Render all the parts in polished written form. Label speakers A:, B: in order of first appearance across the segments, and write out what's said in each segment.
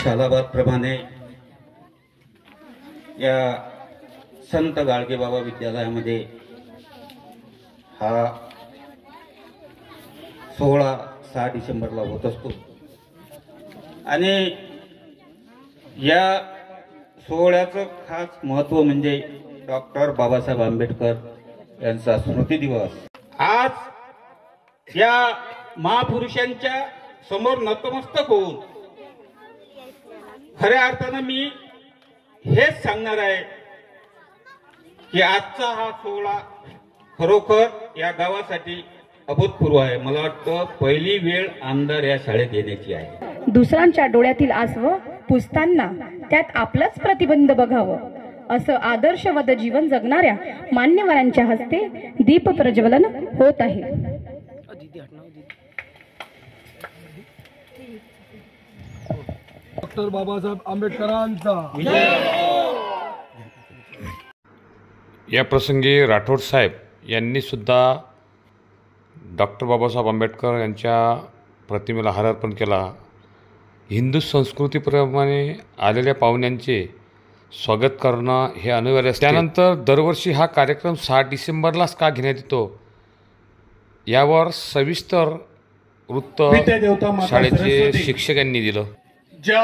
A: सालाबादप्रमाणे या संत गाडगेबाबा विद्यालयामध्ये हा 16 डिसेंबरला होत असतो आणि या सोहळ्याचं खास महत्त्व म्हणजे डॉक्टर बाबासाहेब आंबेडकर यांचा स्मृती दिवस। आज या महापुरुषांच्या समोर नतमस्तक होऊन खऱ्या अर्थानं मी हेच सांगणार आहे की आजचा हा सोहळा खरोखर या गावासाठी अभूतपूर्व आहे। मला वाटतं पहिली वेळ आमदार या शाळेत येण्याची आहे।
B: दुसऱ्यांच्या डोळ्यातील आसव पुसताना त्यात आपलंच प्रतिबंध बघावं असं आदर्शवत जीवन जगणाऱ्या मान्यवरांच्या हस्ते दीप प्रज्वलन होत आहे।
C: डॉक्टर बाबासाहेब आंबेडकरांचा
D: या प्रसंगी राठोड साहेब यांनी सुद्धा डॉक्टर बाबासाहेब आंबेडकर यांच्या प्रतिमेला हार अर्पण केला। हिंदू संस्कृतीप्रमाणे आलेल्या पाहुण्यांचे स्वागत करणं हे अनिवार्य असते। त्यानंतर दरवर्षी हा कार्यक्रम 6 डिसेंबरलाच का घेण्यात येतो यावर सविस्तर वृत्त शाळेचे शिक्षकांनी दिलं।
E: ज्या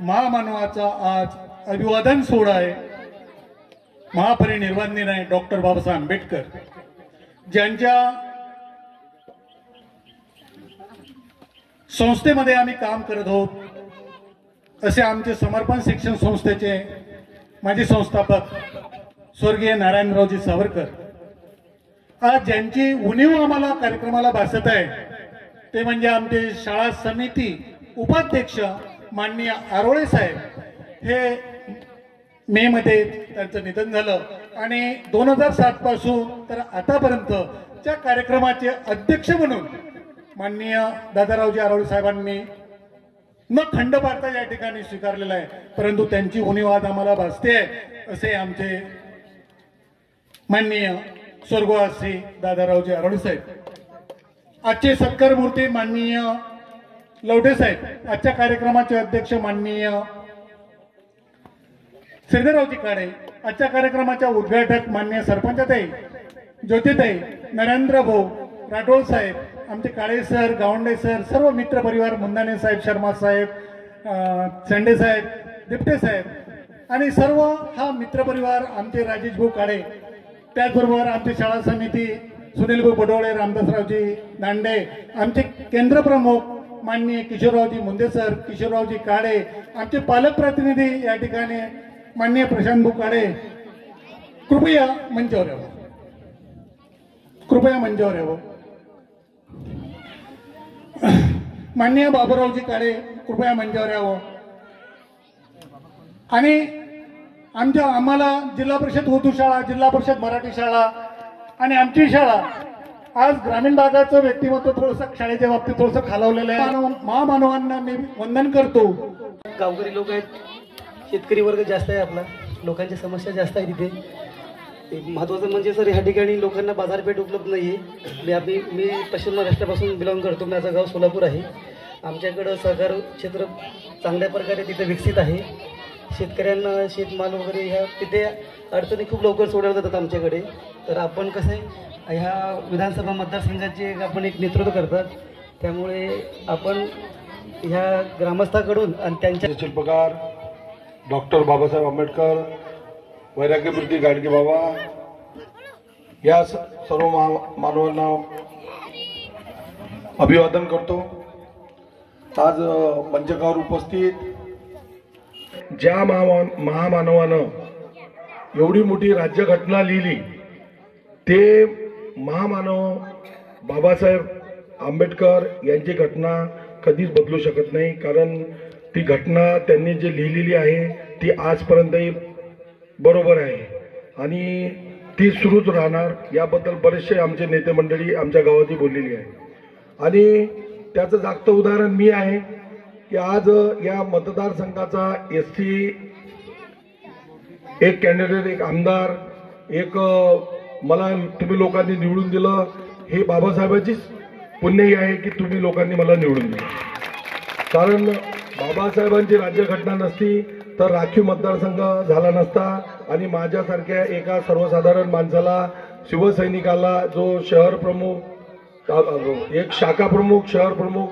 E: महामानवाचा आज अभिवादन सोहळा आहे, महापरिनिर्वाण दिन आहे डॉक्टर बाबासाहेब आंबेडकर, ज्यांच्या संस्थेमध्ये आम्ही काम करत आहोत असे आमचे समर्पण शिक्षण संस्थेचे माजी संस्थापक स्वर्गीय नारायणरावजी सावरकर, आज ज्यांची उणीव आम्हाला कार्यक्रमाला भासत आहे ते म्हणजे आमचे शाळा समिती उपाध्यक्ष माननीय आरोळे साहेब। हे मे मध्ये त्यांचं निधन झालं आणि 2007 पासून तर आतापर्यंत त्या कार्यक्रमाचे अध्यक्ष म्हणून माननीय दादारावजी आरोळे साहेबांनी न खंड पाडता या ठिकाणी स्वीकारलेला आहे, परंतु त्यांची उणीव आज आम्हाला भासते असे आमचे माननीय स्वर्गवासी दादारावजी आरोळे साहेब। आजचे सत्कार मूर्ती माननीय लवडे साहेब, आजच्या कार्यक्रमाचे अध्यक्ष माननीय श्रीधररावजी काळे, आजच्या कार्यक्रमाच्या उद्घाटक माननीय सरपंचताई ज्योतिताई, नरेंद्र भाऊ राठोड साहेब, आमचे काळे सर, गावंडे सर, सर्व मित्र परिवार, मुंदाने साहेब, शर्मा साहेब, शेंडे साहेब, दिपटे साहेब आणि सर्व हा मित्र परिवार, आमचे राजेश भाऊ काळे, त्याचबरोबर आमची शाळा समिती सुनील भाऊ पडोळे, रामदासरावजी दांडे, आमचे केंद्र प्रमुख माननीय किशोररावजी मुंदे सर, किशोररावजी काळे, आमचे पालक प्रतिनिधी या ठिकाणी माननीय प्रशांत भाऊ काळे, कृपया मंचावर यावं, कृपया मंचावर यावं। माननीय बाबूरावजी काळे कृपया मंचावर यावं। आणि आम्हाला जिल्हा परिषद उर्दू शाळा, जिल्हा परिषद मराठी शाळा आणि आमची शाळा आज ग्रामीण भागाचं व्यक्तिमत्व थोडंसं शाळेच्या बाबतीत थोडंसं खालावलेलं आहे। महामानवांना मी वंदन करतो।
F: गावकरी लोक आहेत, शेतकरी वर्ग जास्त आहे, आपला लोकांच्या समस्या जास्त आहेत इथे। महत्त्वाचं म्हणजे सर ह्या ठिकाणी लोकांना बाजारपेठ उपलब्ध नाही आहे। मी पश्चिम महाराष्ट्रापासून बिलॉंग करतो, माझं गाव सोलापूर आहे। आमच्याकडं सहकार क्षेत्र चांगल्या प्रकारे तिथे विकसित आहे। शेतकऱ्यांना शेतमाल वगैरे ह्या तिथे अडचणी खूप लवकर सोडवल्या जातात आमच्याकडे। तर आपण कसं आहे ह्या विधानसभा मतदारसंघाचे आपण एक नेतृत्व करतात, त्यामुळे आपण ह्या ग्रामस्थाकडून आणि त्यांच्या
C: शिल्पकार डॉक्टर बाबासाहेब आंबेडकर, वैराग्यमूर्ती गाडगे बाबा या सर्व मानवांना अभिवादन करतो। आज मंचकावर उपस्थित ज्या महामानवानं एवढी मोठी राज्यघटना लिहिली ते महामानव बाबासाहेब आंबेडकर यांची घटना कधीच बदलू शकत नाही, कारण ती घटना त्यांनी जी लिहिलेली आहे ती आजपर्यंतही बरोबर आहे आणि ती सुरूच राहणार। याबद्दल बरेचसे आमचे नेते मंडळी आमच्या गावातही बोललेली आहे आणि त्याचं जागतं उदाहरण मी आहे की आज या मतदारसंघाचा SC एक कॅन्डिडेट, एक आमदार, एक मला तुम्ही लोकांनी निवडून दिलं, हे बाबासाहेबांचीच पुण्यही आहे की तुम्ही लोकांनी मला निवडून दिलं। कारण बाबासाहेबांची राज्यघटना नसती तर राखीव मतदारसंघ झाला नसता आणि माझ्यासारख्या एका सर्वसाधारण माणसाला, शिवसैनिकाला, जो शहर प्रमुख, एक शाखा प्रमुख, शहर प्रमुख,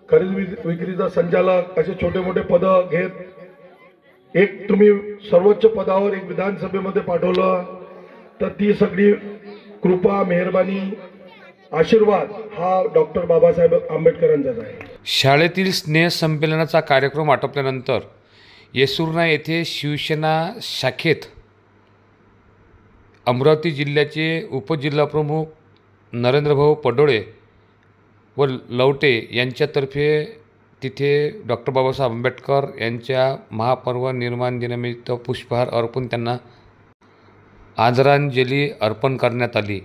C: खरेदी विक्रीचा संचालक असे छोटे मोठे पद घेत एक तुम्ही सर्वोच्च पदावर एक विधानसभेमध्ये पाठवलं, तर ती सगळी कृपा, मेहरबानी, आशीर्वाद हा डॉक्टर बाबासाहेब आंबेडकरांचाच आहे.
D: शाळेतील स्नेहसंमेलनाचा कार्यक्रम आटोपल्यानंतर येसुर्णा येथे शिवसेना शाखेत अमरावती जिल्ह्याचे उपजिल्हाप्रमुख नरेंद्रभाऊ पडोळे व लवटे यांच्यातर्फे तिथे डॉक्टर बाबासाहेब आंबेडकर यांच्या महापर्व निर्माण दिनानिमित्त पुष्पहार अर्पण त्यांना आदरांजली अर्पण करण्यात आली.